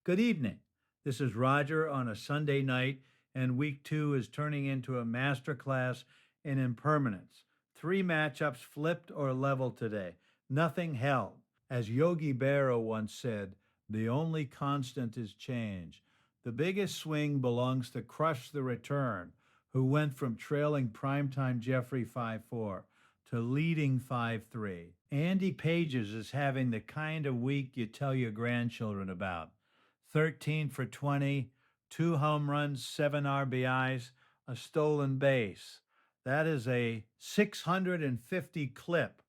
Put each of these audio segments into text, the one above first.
Good evening. This is Roger on a Sunday night, and week two is turning into a masterclass in impermanence. Three matchups flipped or leveled today. Nothing held. As Yogi Berra once said, the only constant is change. The biggest swing belongs to Crush the Return, who went from trailing primetime Jeffrey 5-4 to leading 5-3. Andy Pages is having the kind of week you tell your grandchildren about. 13 for 20, two home runs, seven RBIs, a stolen base. That is a 650 clip.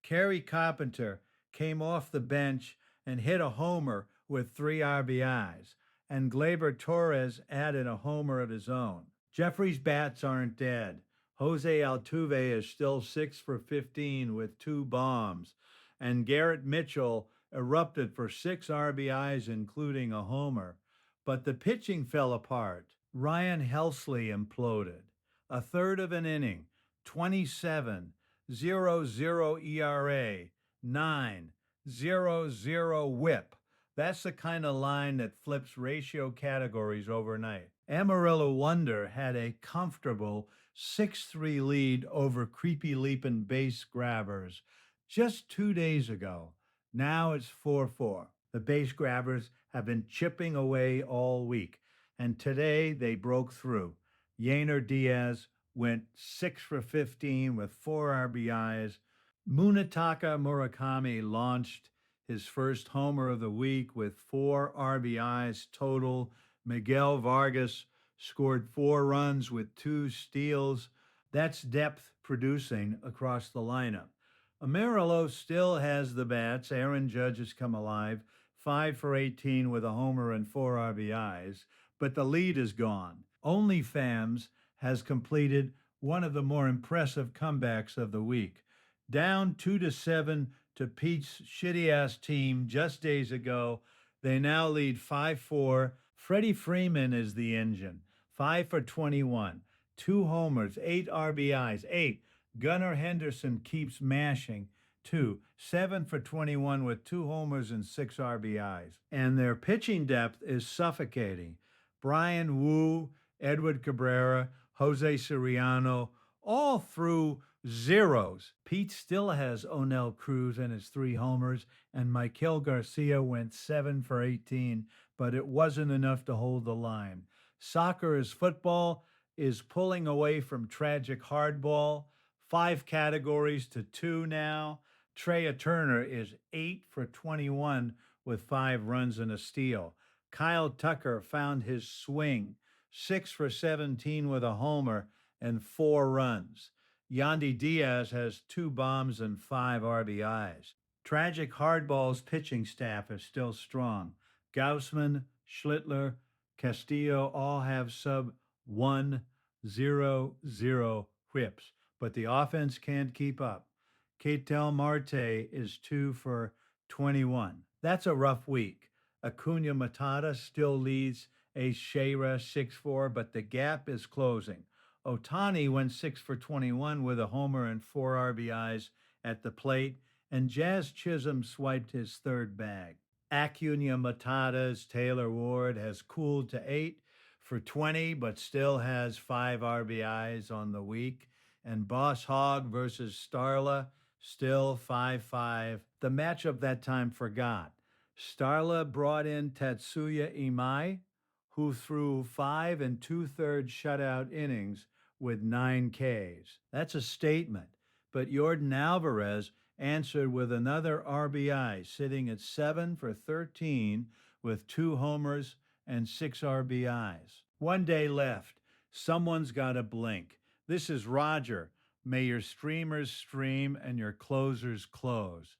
Kerry Carpenter came off the bench and hit a homer with three RBIs, and Gleyber Torres added a homer of his own. Jeffrey's bats aren't dead. Jose Altuve is still 6 for 15 with two bombs, and Garrett Mitchell erupted for six RBIs, including a homer. But the pitching fell apart. Ryan Helsley imploded. A third of an inning, 27, 0-0 ERA, 9-0-0 whip. That's the kind of line that flips ratio categories overnight. Amarillo Wonder had a comfortable 6-3 lead over Creepy Leapin' Base Grabbers just 2 days ago. Now it's 4-4. The base grabbers have been chipping away all week, and today they broke through. Yainer Diaz went 6 for 15 with four RBIs. Munetaka Murakami launched his first homer of the week with four RBIs total. Miguel Vargas scored four runs with two steals. That's depth producing across the lineup. Amarillo still has the bats. Aaron Judge has come alive, 5 for 18 with a homer and four RBIs, but the lead is gone. Only Fams has completed one of the more impressive comebacks of the week. Down 2-7 to Pete's shitty-ass team just days ago, they now lead 5-4. Freddie Freeman is the engine, 5 for 21, two homers, eight RBIs, eight. Gunnar Henderson keeps mashing, 2, 7 for 21 with two homers and six RBIs. And their pitching depth is suffocating. Brian Wu, Edward Cabrera, Jose Siriano, all through zeros. Pete still has Onel Cruz and his three homers, and Michael Garcia went 7 for 18, but it wasn't enough to hold the line. Soccer is football is pulling away from tragic hardball. 5 categories to 2 now. Trea Turner is 8 for 21 with 5 runs and a steal. Kyle Tucker found his swing, 6 for 17 with a homer and 4 runs. Yandy Diaz has 2 bombs and 5 RBIs. Tragic hardball's pitching staff is still strong. Gaussman, Schlittler, Castillo all have sub 1-0-0 whips, but the offense can't keep up. Ketel Marte is 2 for 21. That's a rough week. Acuna Matata still leads Ace Shayra 6-4, but the gap is closing. Otani went 6 for 21 with a homer and 4 RBIs at the plate, and Jazz Chisholm swiped his third bag. Acuna Matata's Taylor Ward has cooled to 8 for 20, but still has 5 RBIs on the week. And Boss Hogg versus Starla, still 5-5. The matchup that time forgot. Starla brought in Tatsuya Imai, who threw 5 2/3 shutout innings with 9 Ks. That's a statement. But Yordan Alvarez answered with another RBI, sitting at 7 for 13 with 2 homers and 6 RBIs. 1 day left. Someone's got to blink. This is Roger. May your streamers stream and your closers close.